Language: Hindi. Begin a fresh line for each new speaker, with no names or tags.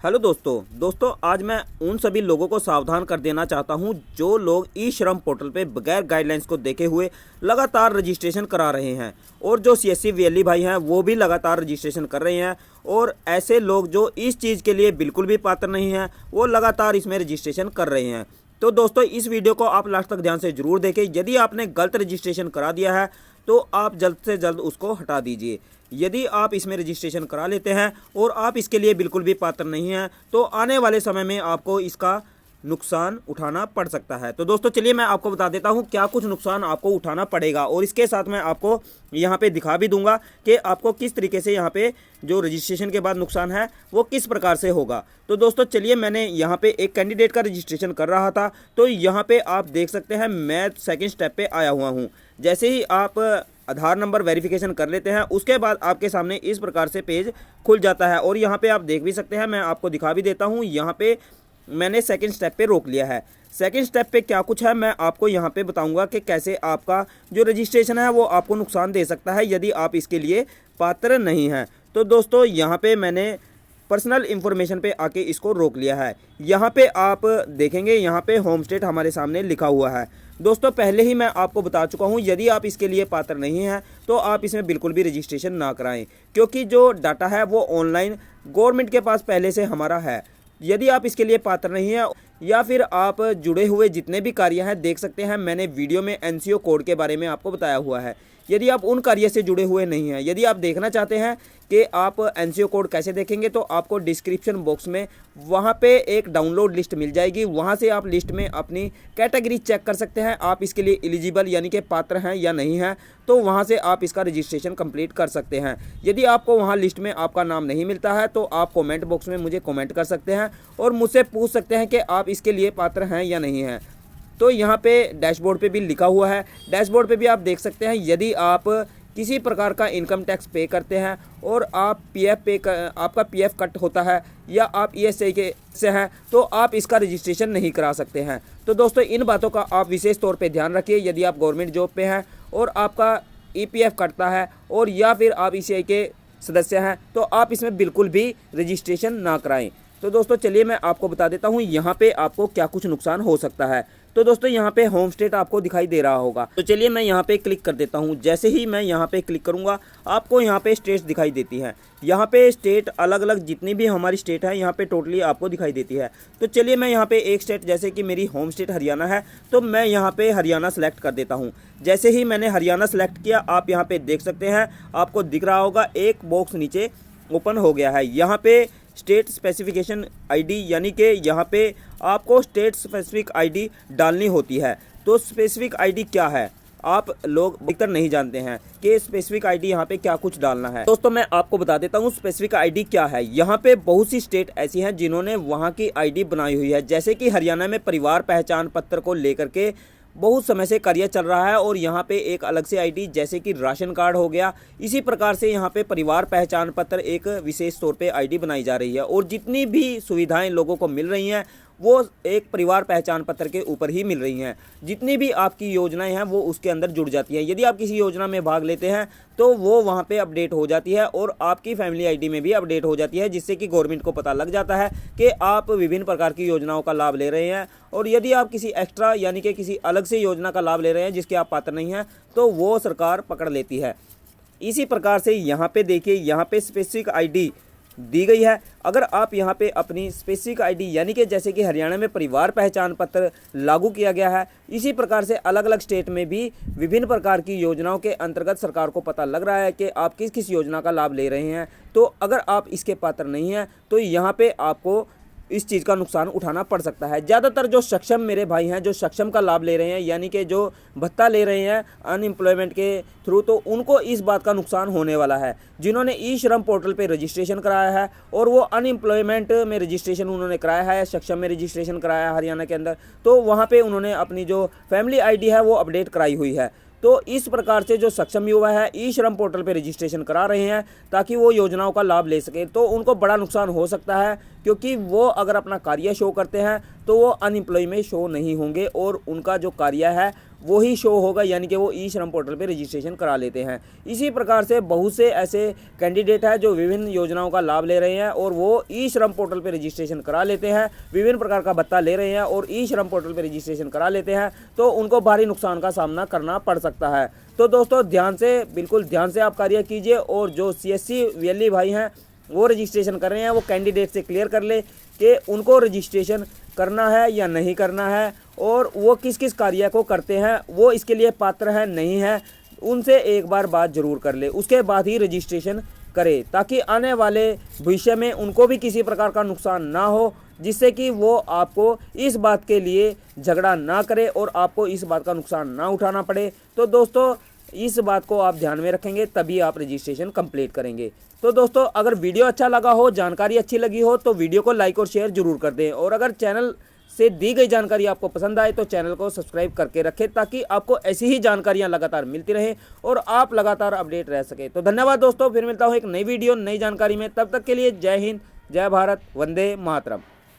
दोस्तों आज मैं उन सभी लोगों को सावधान कर देना चाहता हूं जो लोग ई श्रम पोर्टल पे बगैर गाइडलाइंस को देखे हुए लगातार रजिस्ट्रेशन करा रहे हैं और जो सीएससी वीएलई भाई हैं वो भी लगातार रजिस्ट्रेशन कर रहे हैं और ऐसे लोग जो इस चीज़ के लिए बिल्कुल भी पात्र नहीं हैं वो लगातार इसमें रजिस्ट्रेशन कर रहे हैं। तो दोस्तों इस वीडियो को आप लास्ट तक ध्यान से जरूर देखें। यदि आपने गलत रजिस्ट्रेशन करा दिया है तो आप जल्द से जल्द उसको हटा दीजिए। यदि आप इसमें रजिस्ट्रेशन करा लेते हैं और आप इसके लिए बिल्कुल भी पात्र नहीं हैं तो आने वाले समय में आपको इसका नुकसान उठाना पड़ सकता है। तो दोस्तों चलिए मैं आपको बता देता हूं क्या कुछ नुकसान आपको उठाना पड़ेगा और इसके साथ मैं आपको यहां पे दिखा भी दूंगा कि आपको किस तरीके से यहां पे जो रजिस्ट्रेशन के बाद नुकसान है वो किस प्रकार से होगा। तो दोस्तों चलिए मैंने यहां पे एक कैंडिडेट का रजिस्ट्रेशन कर रहा था तो यहां पे आप देख सकते हैं मैं सेकेंड स्टेप पे आया हुआ हूँ। जैसे ही आप आधार नंबर वेरिफिकेशन कर लेते हैं उसके बाद आपके सामने इस प्रकार से पेज खुल जाता है और यहाँ पे आप देख भी सकते हैं, मैं आपको दिखा भी देता हूँ। यहाँ पे मैंने सेकंड स्टेप पे रोक लिया है। सेकंड स्टेप पे क्या कुछ है मैं आपको यहाँ पे बताऊंगा कि कैसे आपका जो रजिस्ट्रेशन है वो आपको नुकसान दे सकता है यदि आप इसके लिए पात्र नहीं हैं। तो दोस्तों यहाँ पे मैंने पर्सनल इन्फॉर्मेशन पे आके इसको रोक लिया है। यहाँ पे आप देखेंगे यहाँ पे होम स्टेट हमारे सामने लिखा हुआ है। दोस्तों पहले ही मैं आपको बता चुका हूँ यदि आप इसके लिए पात्र नहीं हैं तो आप इसमें बिल्कुल भी रजिस्ट्रेशन ना कराएं क्योंकि जो डाटा है वो ऑनलाइन गवर्नमेंट के पास पहले से हमारा है। यदि आप इसके लिए पात्र नहीं हैं या फिर आप जुड़े हुए जितने भी कार्य हैं देख सकते हैं मैंने वीडियो में एनसीओ कोड के बारे में आपको बताया हुआ है। यदि आप उन कार्य से जुड़े हुए नहीं हैं, यदि आप देखना चाहते हैं कि आप एनसीओ कोड कैसे देखेंगे तो आपको डिस्क्रिप्शन बॉक्स में वहाँ पे एक डाउनलोड लिस्ट मिल जाएगी। वहाँ से आप लिस्ट में अपनी कैटेगरी चेक कर सकते हैं, आप इसके लिए एलिजिबल यानी कि पात्र हैं या नहीं हैं, तो वहाँ से आप इसका रजिस्ट्रेशन कंप्लीट कर सकते हैं। यदि आपको वहाँ लिस्ट में आपका नाम नहीं मिलता है तो आप कॉमेंट बॉक्स में मुझे कॉमेंट कर सकते हैं और मुझसे पूछ सकते हैं कि आप इसके लिए पात्र हैं या नहीं हैं। तो यहाँ पे डैशबोर्ड पे भी लिखा हुआ है, डैशबोर्ड पे भी आप देख सकते हैं यदि आप किसी प्रकार का इनकम टैक्स पे करते हैं और आप आपका पीएफ कट होता है या आप ईएसआई के से हैं तो आप इसका रजिस्ट्रेशन नहीं करा सकते हैं। तो दोस्तों इन बातों का आप विशेष तौर पे ध्यान रखिए। यदि आप गवर्नमेंट जॉब पे हैं और आपका ईपीएफ कटता है और या फिर आप ईसीआई के सदस्य हैं तो आप इसमें बिल्कुल भी रजिस्ट्रेशन ना कराएँ। तो दोस्तों चलिए मैं आपको बता देता हूँ यहाँ पे आपको क्या कुछ नुकसान हो सकता है। तो दोस्तों यहाँ पे होम स्टेट आपको दिखाई दे रहा होगा, तो चलिए मैं यहाँ पे क्लिक कर देता हूँ। जैसे ही मैं यहाँ पे क्लिक करूँगा आपको यहाँ पे स्टेट्स दिखाई देती हैं। यहाँ पे स्टेट अलग अलग जितनी भी हमारी स्टेट है यहाँ पे टोटली आपको दिखाई देती है। तो चलिए मैं यहाँ पे एक स्टेट जैसे कि मेरी होम स्टेट हरियाणा है तो मैं यहाँ पे हरियाणा सेलेक्ट कर देता हूँ। जैसे ही मैंने हरियाणा सेलेक्ट किया आप यहाँ पे देख सकते हैं, आपको दिख रहा होगा एक बॉक्स नीचे ओपन हो गया है। यहाँ पे स्टेट स्पेसिफिकेशन आईडी यानी कि यहाँ पे आपको स्टेट स्पेसिफिक आईडी डालनी होती है। तो स्पेसिफिक आईडी क्या है आप लोग अधिकतर नहीं जानते हैं कि स्पेसिफिक आईडी यहाँ पे क्या कुछ डालना है। दोस्तों मैं आपको बता देता हूँ स्पेसिफिक आईडी क्या है। यहाँ पे बहुत सी स्टेट ऐसी हैं जिन्होंने वहाँ की आईडी बनाई हुई है। जैसे कि हरियाणा में परिवार पहचान पत्र को लेकर के बहुत समय से कार्य चल रहा है और यहाँ पे एक अलग से आईडी जैसे कि राशन कार्ड हो गया, इसी प्रकार से यहाँ पे परिवार पहचान पत्र एक विशेष तौर पे आईडी बनाई जा रही है और जितनी भी सुविधाएं लोगों को मिल रही हैं वो एक परिवार पहचान पत्र के ऊपर ही मिल रही हैं। जितनी भी आपकी योजनाएं हैं वो उसके अंदर जुड़ जाती हैं। यदि आप किसी योजना में भाग लेते हैं तो वो वहाँ पे अपडेट हो जाती है और आपकी फैमिली आईडी में भी अपडेट हो जाती है, जिससे कि गवर्नमेंट को पता लग जाता है कि आप विभिन्न प्रकार की योजनाओं का लाभ ले रहे हैं। और यदि आप किसी एक्स्ट्रा यानी कि किसी अलग से योजना का लाभ ले रहे हैं जिसके आप पात्र नहीं हैं तो वो सरकार पकड़ लेती है। इसी प्रकार से यहाँ पे देखिए यहाँ पे स्पेसिफिक आईडी दी गई है। अगर आप यहाँ पे अपनी स्पेसिफिक आईडी यानी कि जैसे कि हरियाणा में परिवार पहचान पत्र लागू किया गया है, इसी प्रकार से अलग अलग स्टेट में भी विभिन्न प्रकार की योजनाओं के अंतर्गत सरकार को पता लग रहा है कि आप किस किस योजना का लाभ ले रहे हैं। तो अगर आप इसके पात्र नहीं हैं तो यहाँ पे आपको इस चीज़ का नुकसान उठाना पड़ सकता है। ज़्यादातर जो सक्षम मेरे भाई हैं जो सक्षम का लाभ ले रहे हैं यानी कि जो भत्ता ले रहे हैं अनएम्प्लॉयमेंट के थ्रू, तो उनको इस बात का नुकसान होने वाला है। जिन्होंने ई श्रम पोर्टल पे रजिस्ट्रेशन कराया है और वो अनएम्प्लॉयमेंट में रजिस्ट्रेशन उन्होंने कराया है, सक्षम में रजिस्ट्रेशन कराया है हरियाणा के अंदर, तो वहाँ पर उन्होंने अपनी जो फैमिली आई है वो अपडेट कराई हुई है। तो इस प्रकार से जो सक्षम युवा है ई श्रम पोर्टल पे रजिस्ट्रेशन करा रहे हैं ताकि वो योजनाओं का लाभ ले सके, तो उनको बड़ा नुकसान हो सकता है क्योंकि वो अगर अपना कार्य शो करते हैं तो वो अनएम्प्लॉय में शो नहीं होंगे और उनका जो कार्य है वही शो होगा, यानी कि वो ई श्रम पोर्टल पे रजिस्ट्रेशन करा लेते हैं। इसी प्रकार से बहुत से ऐसे कैंडिडेट हैं जो विभिन्न योजनाओं का लाभ ले रहे हैं और वो ई श्रम पोर्टल पे रजिस्ट्रेशन करा लेते हैं, विभिन्न प्रकार का भत्ता ले रहे हैं और ई श्रम पोर्टल पे रजिस्ट्रेशन करा लेते हैं, तो उनको भारी नुकसान का सामना करना पड़ सकता है। तो दोस्तों ध्यान से, बिल्कुल ध्यान से आप कार्य कीजिए और जो CSC VLE भाई हैं वो रजिस्ट्रेशन कर रहे हैं वो कैंडिडेट से क्लियर कर ले कि उनको रजिस्ट्रेशन करना है या नहीं करना है और वो किस किस कार्य को करते हैं, वो इसके लिए पात्र है नहीं है, उनसे एक बार बात जरूर कर ले, उसके बाद ही रजिस्ट्रेशन करे, ताकि आने वाले भविष्य में उनको भी किसी प्रकार का नुकसान ना हो, जिससे कि वो आपको इस बात के लिए झगड़ा ना करे और आपको इस बात का नुकसान ना उठाना पड़े। तो दोस्तों इस बात को आप ध्यान में रखेंगे तभी आप रजिस्ट्रेशन कंप्लीट करेंगे। तो दोस्तों अगर वीडियो अच्छा लगा हो, जानकारी अच्छी लगी हो तो वीडियो को लाइक और शेयर जरूर कर दें, और अगर चैनल से दी गई जानकारी आपको पसंद आए तो चैनल को सब्सक्राइब करके रखें, ताकि आपको ऐसी ही जानकारियां लगातार मिलती रहें और आप लगातार अपडेट रह सके। तो धन्यवाद दोस्तों, फिर मिलता हूं एक नई वीडियो नई जानकारी में, तब तक के लिए जय हिंद, जय भारत, वंदे मातरम।